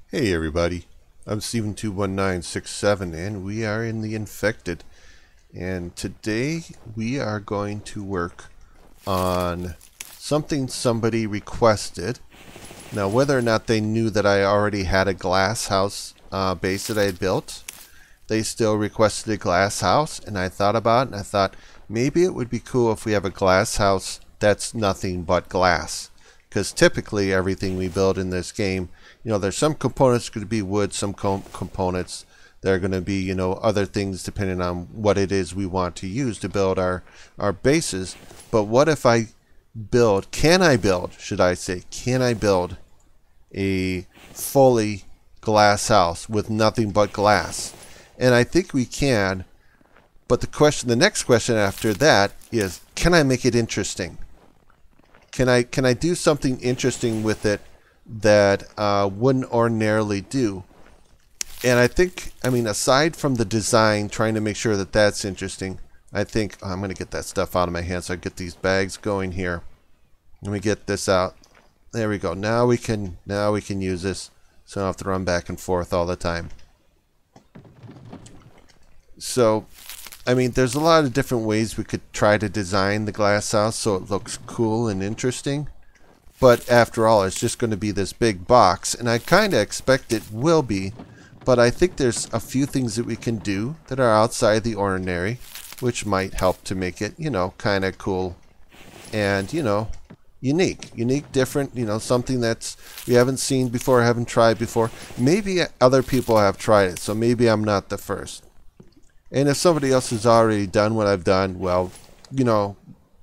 Hey everybody, I'm Steven21967 and we are in the Infected, and today we are going to work on something somebody requested. Now whether or not they knew that I already had a glass house base that I had built, they still requested a glass house, and I thought about it and I thought maybe it would be cool if we have a glass house that's nothing but glass. Because typically everything we build in this game, there's some components going to be wood, some components that are going to be, other things depending on what it is we want to use to build our bases. But what if I can I build a fully glass house with nothing but glass? And I think we can, but the next question after that is, can I make it interesting? Can I do something interesting with it that wouldn't ordinarily do? And aside from the design, trying to make sure that that's interesting, I'm going to get that stuff out of my hands so I get these bags going here. Let me get this out. There we go. Now we can use this, so I don't have to run back and forth all the time. So, there's a lot of different ways we could try to design the glass house so it looks cool and interesting. But after all, it's just going to be this big box, and I kind of expect it will be. But I think there's a few things that we can do that are outside the ordinary, which might help to make it, kind of cool and, unique, different, something that's we haven't seen before, haven't tried before. Maybe other people have tried it, so maybe I'm not the first. And if somebody else has already done what I've done, well,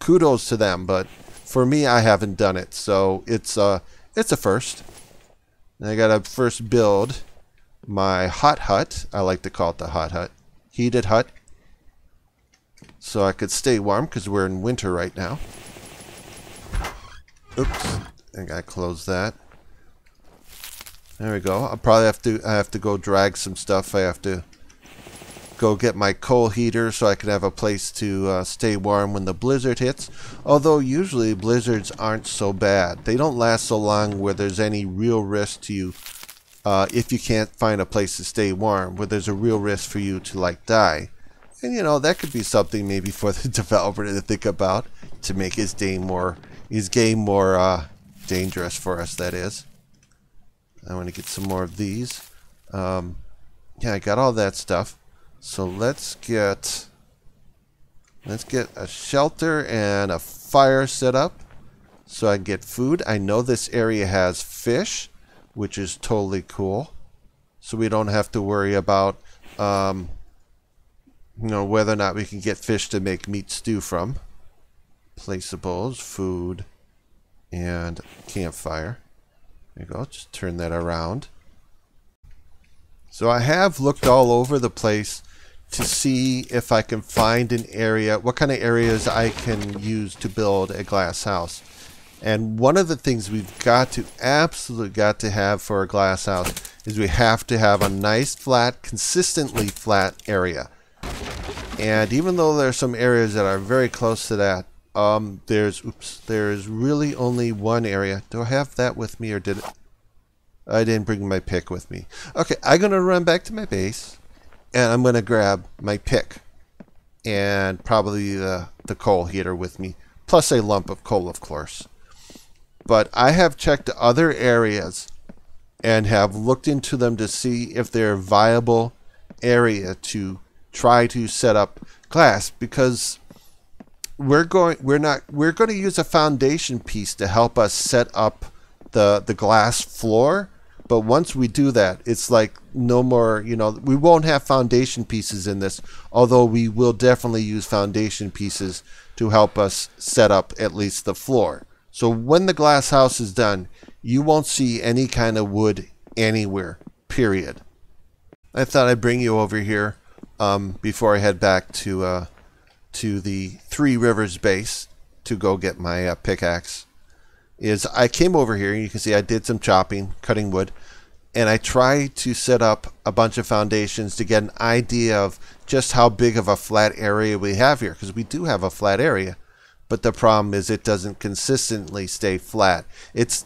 kudos to them. But for me, I haven't done it, so it's a first. And I gotta first build my hot hut. I like to call it the hot hut, heated hut, so I could stay warm because we're in winter right now. Oops, I gotta close that. There we go. I have to go drag some stuff. I have to go get my coal heater so I can have a place to stay warm when the blizzard hits. Although usually blizzards aren't so bad. They don't last so long where there's any real risk to you if you can't find a place to stay warm, where there's a real risk for you to die. And that could be something maybe for the developer to think about to make his game more dangerous for us, that is. I want to get some more of these. Yeah, I got all that stuff. So let's get a shelter and a fire set up so I can get food. I know this area has fish, which is totally cool. So we don't have to worry about whether or not we can get fish to make meat stew from. Placeables, food, and campfire. There you go. Just turn that around. So I have looked all over the place to see if I can find an area, what kind of areas I can use to build a glass house. And one of the things we've absolutely got to have for a glass house is we have to have a nice flat, consistently flat area. And even though there are some areas that are very close to that, there's really only one area. Do I have that with me, or did it? I didn't bring my pick with me. Okay, I'm going to run back to my base, and I'm going to grab my pick and probably the coal heater with me, plus a lump of coal, of course. But I have checked other areas and have looked into them to see if they're a viable area to try to set up glass, because we're going to use a foundation piece to help us set up the glass floor. But once we do that, it's like no more, we won't have foundation pieces in this, although we will definitely use foundation pieces to help us set up at least the floor. So when the glass house is done, you won't see any kind of wood anywhere, period. I thought I'd bring you over here before I head back to the Three Rivers base to go get my pickaxe. I came over here, and you can see I did some chopping, cutting wood, and I tried to set up a bunch of foundations to get an idea of just how big of a flat area we have here, because we do have a flat area. But the problem is it doesn't consistently stay flat. It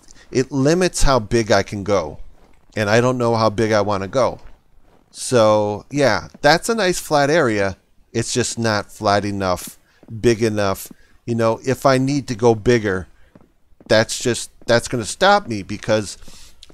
limits how big I can go. and I don't know how big I want to go. So yeah, that's a nice flat area. It's just not flat enough, big enough. You know, if I need to go bigger, that's going to stop me, because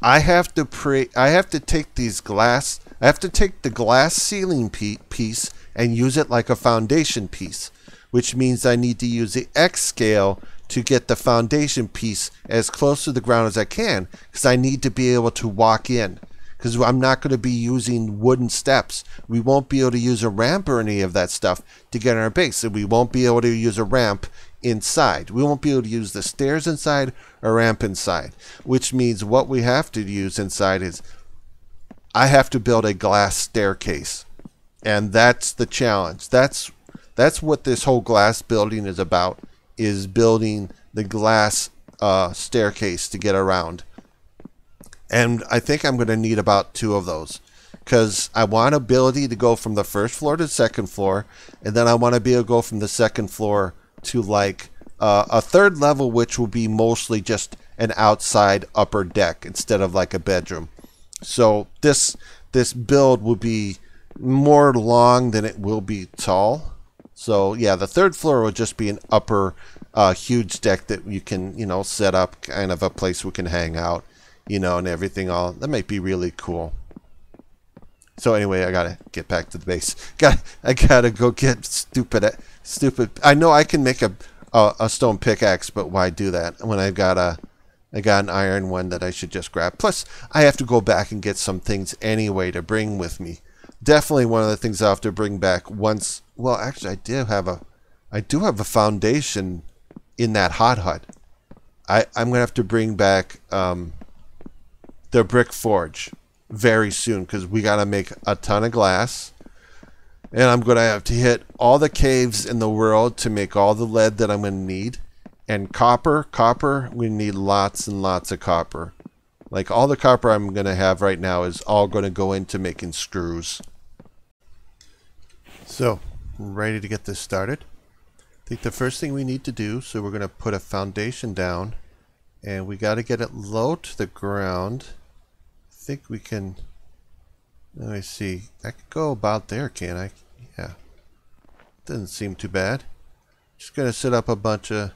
I have to take the glass ceiling piece and use it like a foundation piece, which means I need to use the X scale to get the foundation piece as close to the ground as I can, because I need to be able to walk in, because I'm not going to be using wooden steps. We won't be able to use a ramp or any of that stuff to get on our base, and we won't be able to use a ramp inside. We won't be able to use the stairs inside or ramp inside, which means what we have to use inside is I have to build a glass staircase, and that's the challenge. That's what this whole glass building is about, is building the glass staircase to get around. And I think I'm going to need about 2 of those, because I want ability to go from the first floor to the second floor, and then I want to be able to go from the second floor to like a 3rd level, which will be mostly just an outside upper deck instead of like a bedroom. So this build will be more long than it will be tall. So yeah, the 3rd floor will just be an upper huge deck that you can, you know, set up, kind of a place we can hang out, you know, and everything. All that might be really cool. So anyway, I gotta get back to the base. I gotta go get stupid. I know I can make a stone pickaxe, but why do that when I got an iron one that I should just grab? Plus, I have to go back and get some things anyway to bring with me. Definitely one of the things I have to bring back once. Well, actually, I do have a foundation in that hot hut. I'm gonna have to bring back the brick forge very soon, because we gotta make a ton of glass. And I'm going to have to hit all the caves in the world to make all the lead that I'm going to need. And copper, we need lots and lots of copper. Like all the copper I'm going to have right now is all going to go into making screws. So, ready to get this started. I think the first thing we need to do, so we're going to put a foundation down. And we got to get it low to the ground. I think we can... Let me see. I could go about there, can't I? Yeah. Doesn't seem too bad. Just going to set up a bunch of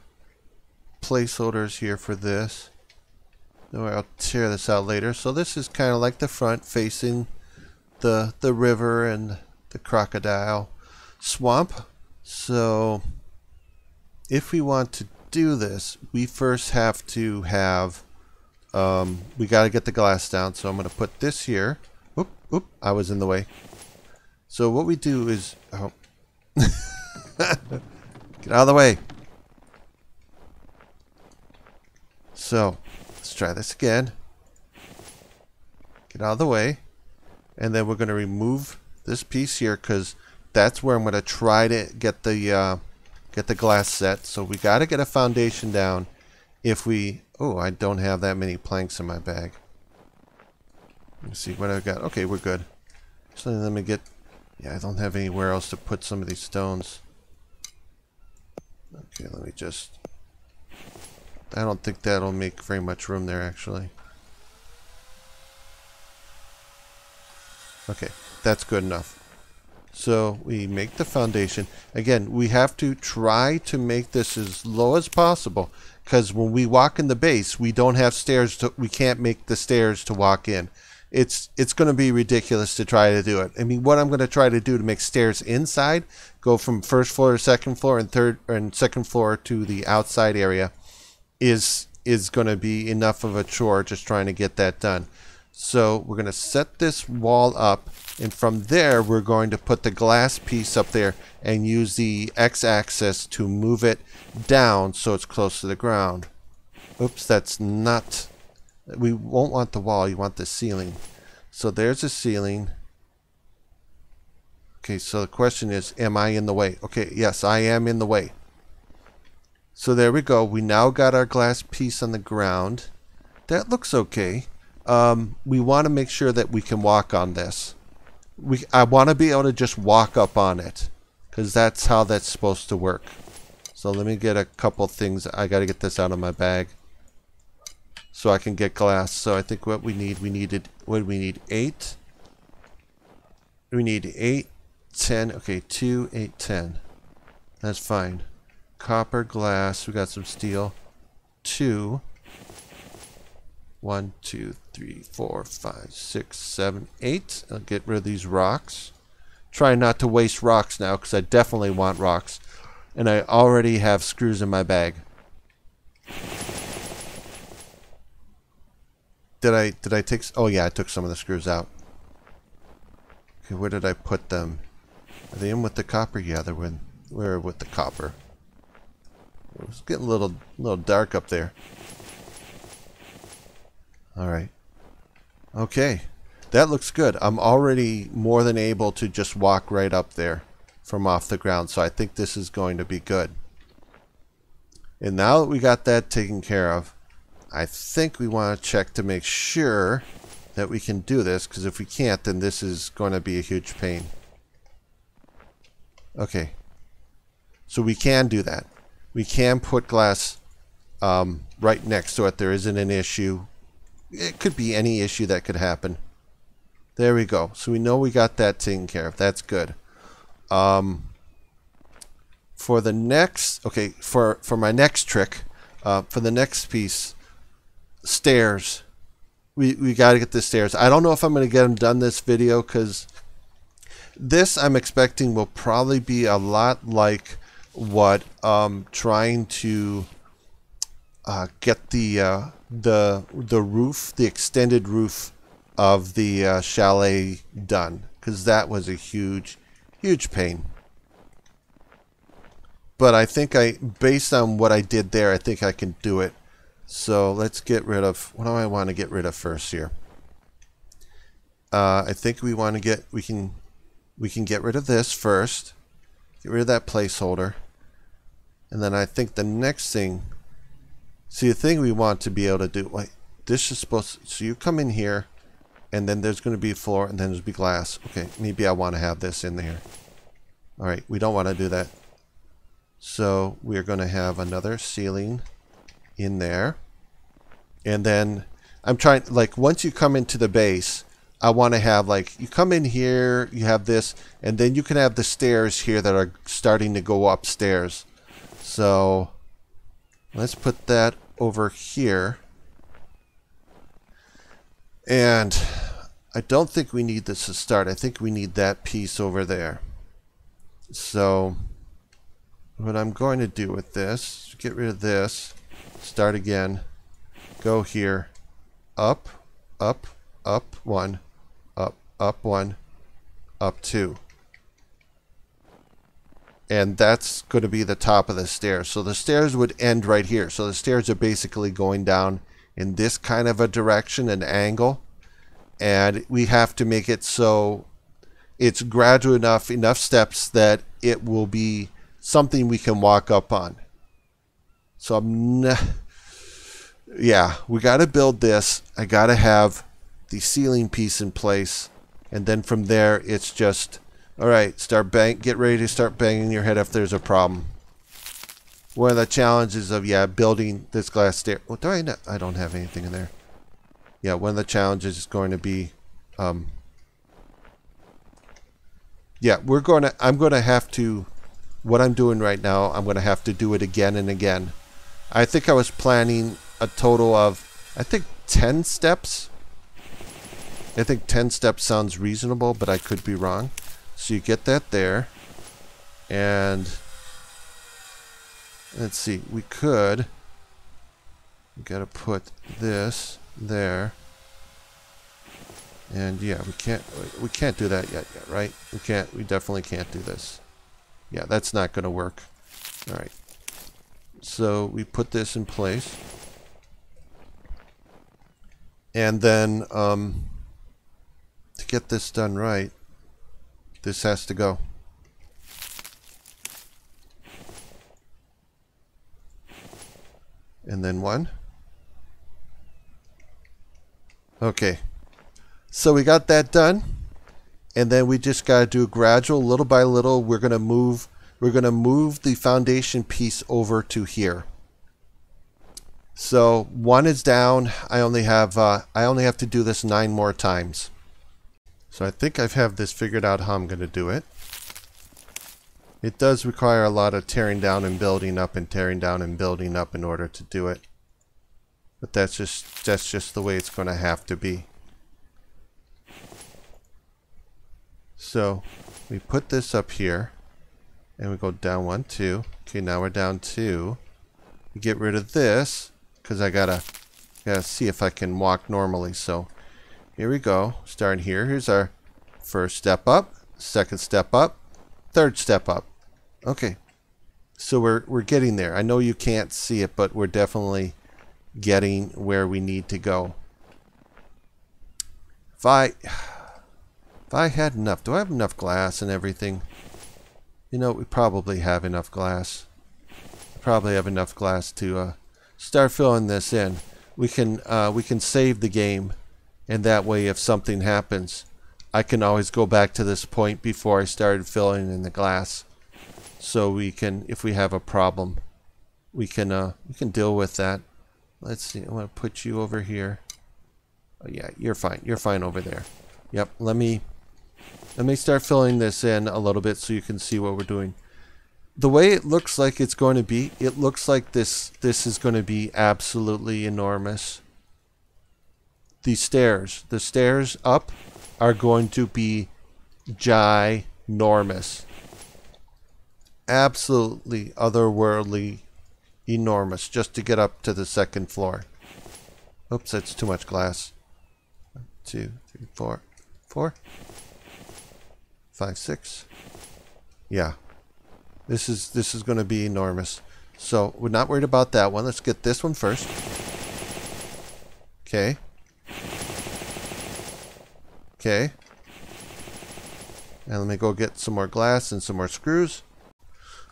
placeholders here for this. Then I'll tear this out later. So this is kind of like the front facing the river and the crocodile swamp. So if we want to do this, we first have to have... we got to get the glass down. So I'm going to put this here. Oop, I was in the way. So what we do is... Oh. Get out of the way. So, let's try this again. Get out of the way. And then we're going to remove this piece here, because that's where I'm going to try to get the glass set. So we got to get a foundation down. If we... Oh, I don't have that many planks in my bag. Let me see what I've got. Okay, we're good. So let me get... Yeah, I don't have anywhere else to put some of these stones. Okay, let me just... I don't think that'll make very much room there, actually. Okay, that's good enough. So we make the foundation. Again, we have to try to make this as low as possible, because when we walk in the base, we don't have stairs. We can't make the stairs to walk in. It's going to be ridiculous to try to do it. I mean, what I'm going to try to do to make stairs inside, go from first floor to second floor and second floor to the outside area, is going to be enough of a chore just trying to get that done. So we're going to set this wall up, and from there we're going to put the glass piece up there and use the x-axis to move it down so it's close to the ground. Oops, that's not... We won't want the wall, you want the ceiling. So there's the ceiling. Okay, so the question is, am I in the way? Okay, yes, I am in the way. So there we go. We now got our glass piece on the ground. That looks okay. We want to make sure that we can walk on this. I want to be able to just walk up on it, because that's how that's supposed to work. So let me get a couple things. I got to get this out of my bag. so I can get glass. So I think what we need, what do we need? 8. We need 8, 10. Okay, 2, 8, 10. That's fine. Copper, glass. We got some steel. 2. 1, 2, 3, 4, 5, 6, 7, 8. I'll get rid of these rocks. Try not to waste rocks now, because I definitely want rocks. And I already have screws in my bag. Did I take... Oh yeah, I took some of the screws out. Okay, where did I put them? Are they in with the copper? Yeah, they're with the copper. It was getting a little dark up there. Alright. Okay. That looks good. I'm already more than able to just walk right up there from off the ground. So I think this is going to be good. And now that we got that taken care of, I think we want to check to make sure that we can do this. Because if we can't, then this is going to be a huge pain. Okay. So we can do that. We can put glass right next to it. There isn't an issue. It could be any issue that could happen. There we go. So we know we got that taken care of. That's good. For the next, okay, for my next trick, for the next piece, stairs. We got to get the stairs. I don't know if I'm going to get them done this video, because this I'm expecting will probably be a lot like what trying to get the roof, the extended roof of the chalet done, because that was a huge pain. But I think based on what I did there, I think I can do it. So let's get rid of, what do I want to get rid of first here? I think we want to get, we can get rid of this first. Get rid of that placeholder. And then I think the next thing, see, the thing we want to be able to do, like, this is supposed to, so you come in here, and then there's going to be a floor, and then there's be glass. Okay, maybe I want to have this in there. Alright, we don't want to do that. So we're going to have another ceiling in there. And then I'm trying, like, once you come into the base, I want to have, like, you come in here, you have this, and then you can have the stairs here that are starting to go upstairs. So let's put that over here. And I don't think we need this to start. I think we need that piece over there. So what I'm going to do with this, get rid of this, start again, go here, up, up, up 1, up 1, up 2. And that's going to be the top of the stairs. So the stairs would end right here. So the stairs are basically going down in this kind of a direction, an angle. And we have to make it so it's gradual enough steps that it will be something we can walk up on. So yeah, we got to build this. I got to have the ceiling piece in place. And then from there, it's just, all right, get ready to start banging your head if there's a problem. One of the challenges of, yeah, building this glass stair. Well, I don't have anything in there. Yeah, one of the challenges is going to be, yeah, I'm going to have to, what I'm doing right now, I'm going to have to do it again and again. I think I was planning a total of, I think 10 steps. I think 10 steps sounds reasonable, but I could be wrong. So you get that there. And let's see, we got to put this there. And yeah, we can't do that yet, right? We definitely can't do this. Yeah, that's not going to work. All right. So we put this in place. And then to get this done right, this has to go. And then 1. Okay. So we got that done. And then we just got to do gradual, little by little. We're going to move the foundation piece over to here. So 1 is down. I only have to do this 9 more times. So I think I have this figured out how I'm going to do it. It does require a lot of tearing down and building up and tearing down and building up in order to do it. But that's just the way it's going to have to be. So we put this up here and we go down 1, 2. Okay, now we're down 2. We get rid of this because I gotta see if I can walk normally. So here we go. Starting here. Here's our first step up, second step up, third step up. Okay. So we're getting there. I know you can't see it, but we're definitely getting where we need to go. If I had enough, do I have enough glass and everything? You know, we probably have enough glass. Probably have enough glass to start filling this in. We can save the game, and that way if something happens, I can always go back to this point before I started filling in the glass. So we can, if we have a problem, we can deal with that. Let's see, I want to put you over here. Oh yeah, you're fine. You're fine over there. Yep, let me start filling this in a little bit so you can see what we're doing. The way it looks like it's going to be, it looks like this is going to be absolutely enormous. The stairs up are going to be ginormous. Absolutely otherworldly enormous just to get up to the second floor. Oops, that's too much glass. 1, 2, 3, 4, 4, 5, 6. Yeah. This is going to be enormous. So we're not worried about that one. Let's get this one first. Okay. Okay. And let me go get some more glass and some more screws.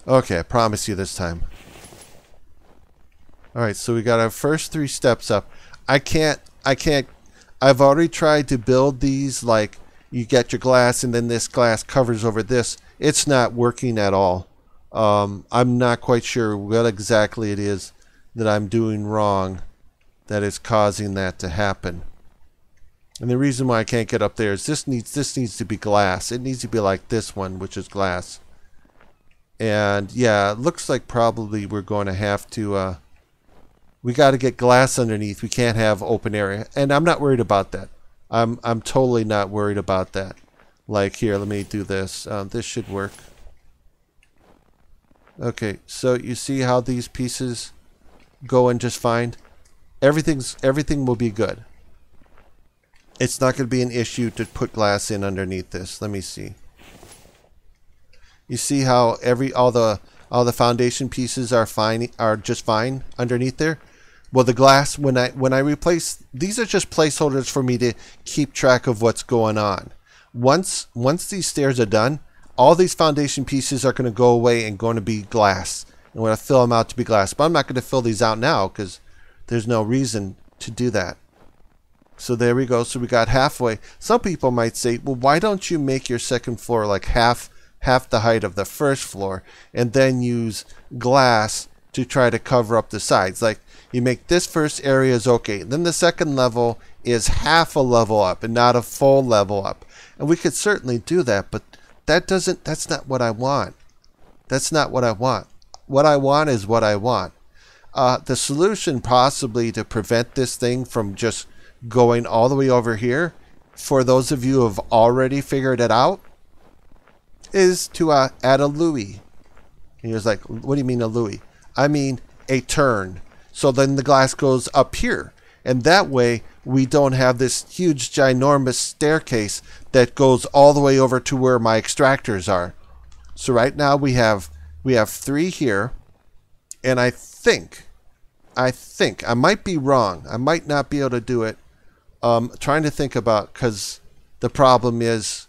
Okay, I promise you this time. Alright, so we got our first 3 steps up. I've already tried to build these like you get your glass and then this glass covers over this. It's not working at all. I'm not quite sure what exactly it is that I'm doing wrong that is causing that to happen. And the reason why I can't get up there is this needs to be glass. It needs to be like this one, which is glass. And yeah, it looks like probably we're going to have to we got to get glass underneath. We can't have open area. And I'm not worried about that. I'm totally not worried about that. Like here, let me do this. This should work. Okay, so you see how these pieces go in just fine? Everything will be good. It's not going to be an issue to put glass in underneath this. Let me see. You see how all the foundation pieces are just fine underneath there? Well, the glass when I replace these are just placeholders for me to keep track of what's going on. Once these stairs are done, all these foundation pieces are going to go away and going to be glass. I'm going to fill them out to be glass. But I'm not going to fill these out now because there's no reason to do that. So there we go. So we got halfway. Some people might say, well, why don't you make your second floor like half the height of the first floor and then use glass to try to cover up the sides? Like you make this first area is okay. Then the second level is half a level up and not a full level up. And we could certainly do that, but that's not what I want. That's not what I want. What I want is what I want. The solution possibly to prevent this thing from just going all the way over here, for those of you who have already figured it out, is to add a Louis. And he was like, what do you mean a Louis? I mean a turn. So then the glass goes up here. And that way we don't have this huge ginormous staircase that goes all the way over to where my extractors are. So right now we have 3 here, and I think I might be wrong. I might not be able to do it. Trying to think about, because the problem is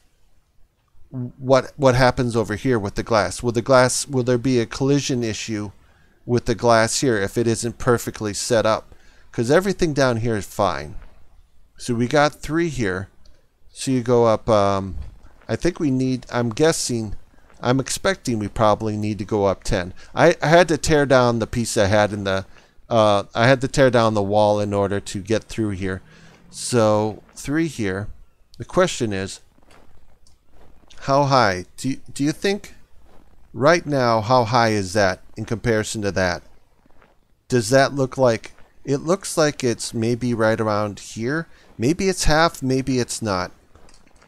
what happens over here with the glass. Will there be a collision issue with the glass here if it isn't perfectly set up? Because everything down here is fine. So we got 3 here. So you go up, I think we need, I'm expecting we probably need to go up 10. I had to tear down the piece I had in the I had to tear down the wall in order to get through here. So 3 here. The question is, how high? Do you think right now, how high is that in comparison to that? Does that look like, it looks like it's maybe right around here. Maybe it's half, maybe it's not.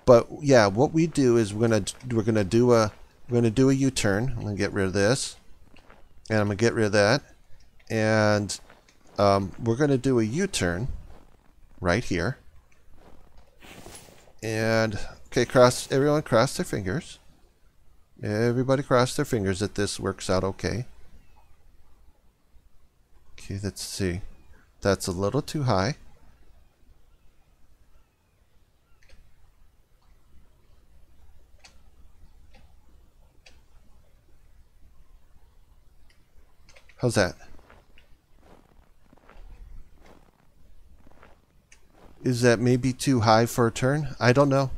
But yeah, what we do is we're gonna do a U-turn. I'm gonna get rid of this, and I'm gonna get rid of that, and we're gonna do a U-turn right here. And okay, everyone cross their fingers. Everybody cross their fingers that this works out okay. Okay, let's see. That's a little too high. How's that? Is that maybe too high for a turn? I don't know.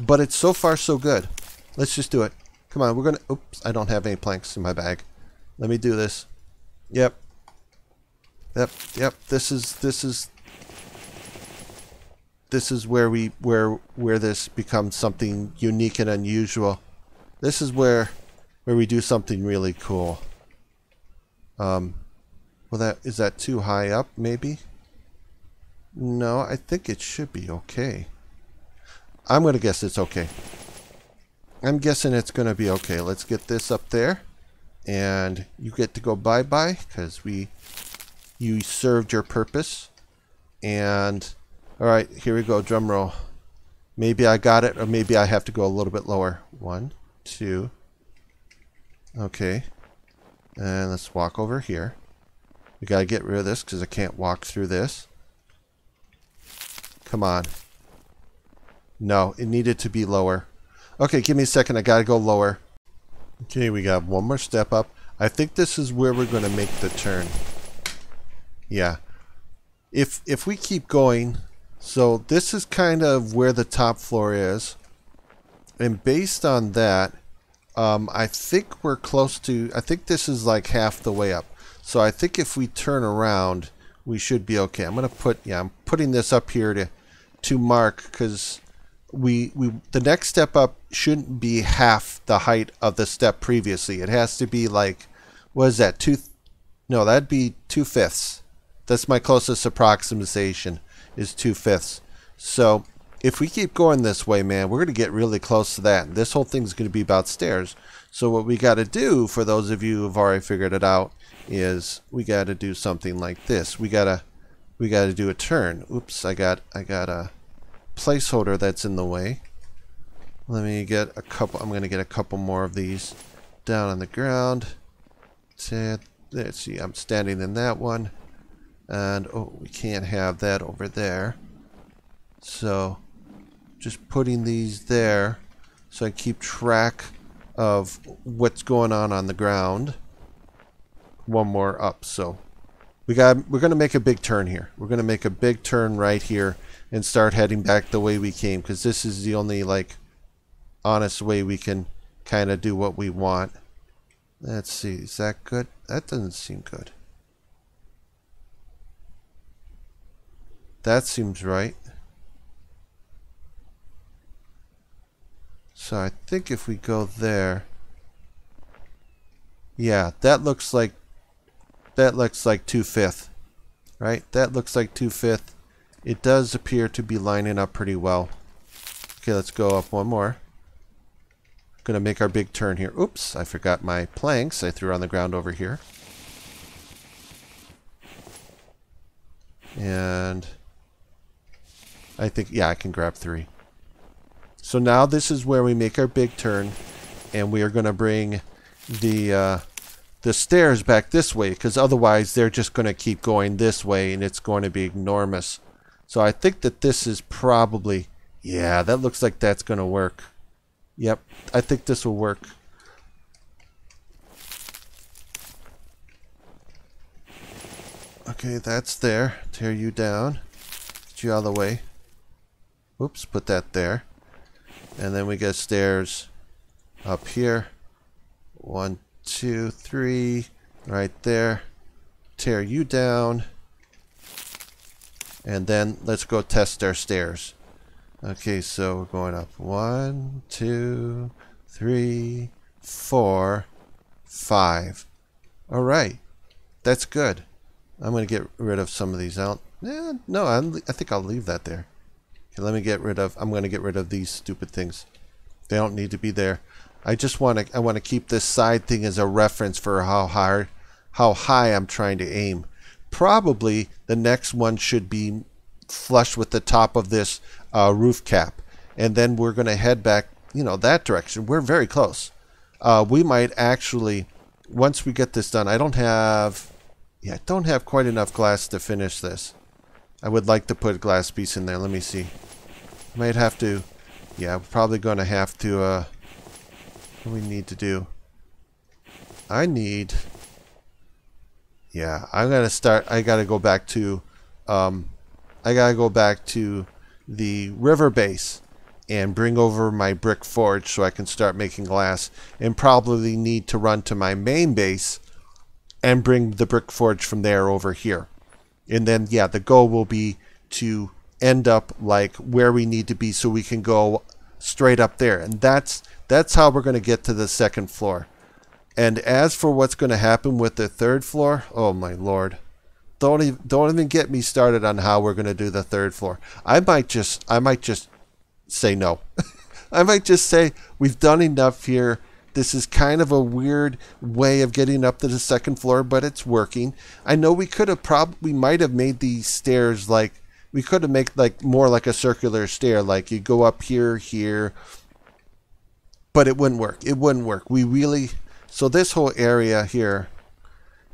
But it's so far so good. Let's just do it. Come on, we're gonna... Oops, I don't have any planks in my bag. Let me do this. Yep. Yep. This is where this becomes something unique and unusual. This is where we do something really cool. Well, is that too high up, maybe? No, I think it should be okay. I'm going to guess it's okay. I'm guessing it's going to be okay. Let's get this up there. And you get to go bye-bye because you served your purpose. And, alright, here we go, drum roll. Maybe I got it, or maybe I have to go a little bit lower. 1, 2. Okay. And let's walk over here. We got to get rid of this because I can't walk through this. Come on. No, it needed to be lower. Okay, give me a second. I got to go lower. Okay, we got one more step up. I think this is where we're going to make the turn. Yeah. If we keep going, so this is kind of where the top floor is. And based on that, I think we're close to, I think this is like half the way up. So I think if we turn around, we should be okay. I'm going to put, I'm putting this up here to mark because the next step up shouldn't be half the height of the step previously. It has to be like, what is that? No, that'd be 2/5. That's my closest approximation is 2/5. So if we keep going this way, man, we're going to get really close to that. This whole thing's going to be about stairs. So what we got to do, for those of you who've already figured it out, is we got to do something like this. We got to do a turn. Oops, I got a placeholder that's in the way. Let me get a couple. I'm going to get a couple more of these down on the ground. Let's see, I'm standing in that one. And oh, we can't have that over there. So just putting these there so I keep track of what's going on the ground. One more up. So we're going to make a big turn here. We're going to make a big turn right here and start heading back the way we came, because this is the only like honest way we can kind of do what we want. Let's see, is that good? That doesn't seem good. That seems right. So I think if we go there, yeah, that looks like 2/5, right? That looks like 2/5. It does appear to be lining up pretty well. Okay, let's go up one more. Gonna make our big turn here. Oops, I forgot my planks. I threw on the ground over here. And I think, yeah, I can grab 3. So now this is where we make our big turn, and we are going to bring the stairs back this way, because otherwise they're just going to keep going this way, and it's going to be enormous. So I think that this is probably, yeah, that looks like that's going to work. Yep, I think this will work. Okay, that's there. Tear you down. Get you out of the way. Oops, put that there. And then we get stairs up here. 1, 2, 3. Right there. tear you down. And then let's go test our stairs. Okay, so we're going up 1, 2, 3, 4, 5. All right, that's good. I'm going to get rid of some of these out. No, I think I'll leave that there. Okay, let me get rid of. I'm going to get rid of these stupid things. They don't need to be there. I just want to. I want to keep this side thing as a reference for how high I'm trying to aim. Probably the next one should be flush with the top of this roof cap, and then we're going to head back, that direction. We're very close. We might actually, once we get this done, I don't have quite enough glass to finish this. I would like to put a glass piece in there. Let me see. I might have to. Yeah, we're probably going to have to. What do we need to do? Yeah, I'm gonna start. I gotta go back to. I gotta go back to the river base and bring over my brick forge so I can start making glass. And probably need to run to my main base and bring the brick forge from there over here. And then, yeah, the goal will be to end up like where we need to be so we can go straight up there. And that's how we're going to get to the second floor. And as for what's going to happen with the third floor, oh my lord. Don't even get me started on how we're going to do the third floor. I might just say no. I might just say we've done enough here. This is kind of a weird way of getting up to the second floor, but it's working. I know we might have made these stairs like, we could have made like more like a circular stair, like you go up here, but it wouldn't work. It wouldn't work. So this whole area here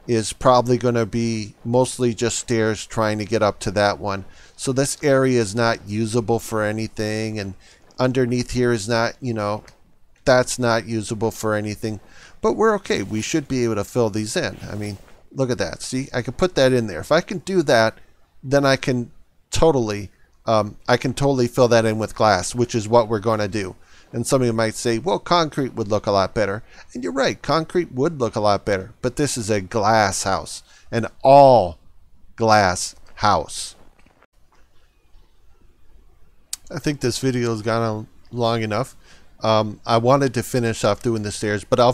is probably going to be mostly just stairs trying to get up to that one. So this area is not usable for anything, and underneath here is not, that's not usable for anything. But we're okay. We should be able to fill these in. I mean, look at that. See, I can put that in there. If I can do that, then I can totally fill that in with glass, which is what we're going to do. And some of you might say, well, concrete would look a lot better. And you're right, concrete would look a lot better. But this is a glass house, an all glass house. I think this video has gone on long enough. I wanted to finish off doing the stairs, but we'll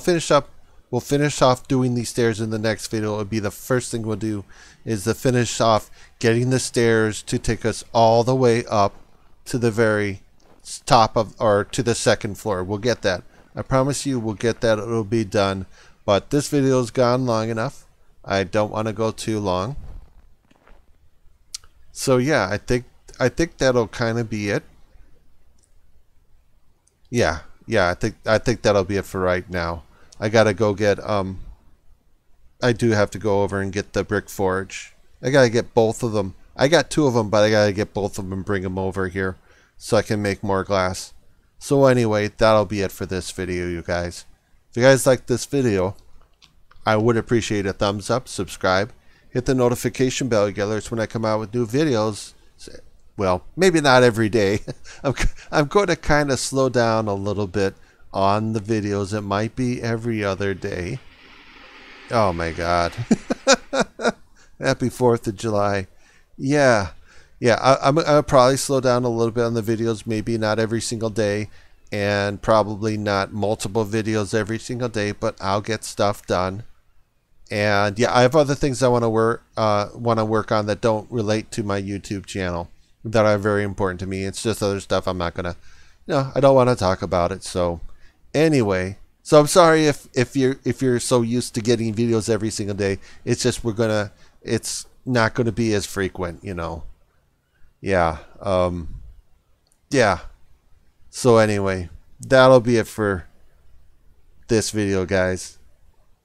finish off doing these stairs in the next video. It'll be the first thing we'll do is to finish off getting the stairs to take us all the way up to the very top of, or to the second floor. We'll get that. I promise you we'll get that. It'll be done. But this video's gone long enough. I don't want to go too long. So yeah, I think that'll kind of be it. Yeah, I think that'll be it for right now. I gotta go get I do have to go over and get the brick forge. I gotta get both of them. I got 2 of them, but I gotta get both of them and bring them over here so I can make more glass. So anyway, that'll be it for this video, you guys. If you guys like this video, I would appreciate a thumbs up, subscribe, hit the notification bell, you get alerts when I come out with new videos. Well, maybe not every day. I'm going to kind of slow down a little bit on the videos. It might be every other day. Oh my god. Happy 4th of July. Yeah, I'll probably slow down a little bit on the videos, maybe not every single day, and probably not multiple videos every single day, but I'll get stuff done. And yeah, I have other things I want to work on that don't relate to my YouTube channel that are very important to me. It's just other stuff I'm not gonna, I don't want to talk about it. So anyway, so I'm sorry if you're so used to getting videos every single day. It's just it's not going to be as frequent, Yeah. Yeah. So anyway, that'll be it for this video, guys.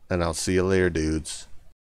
And I'll see you later, dudes.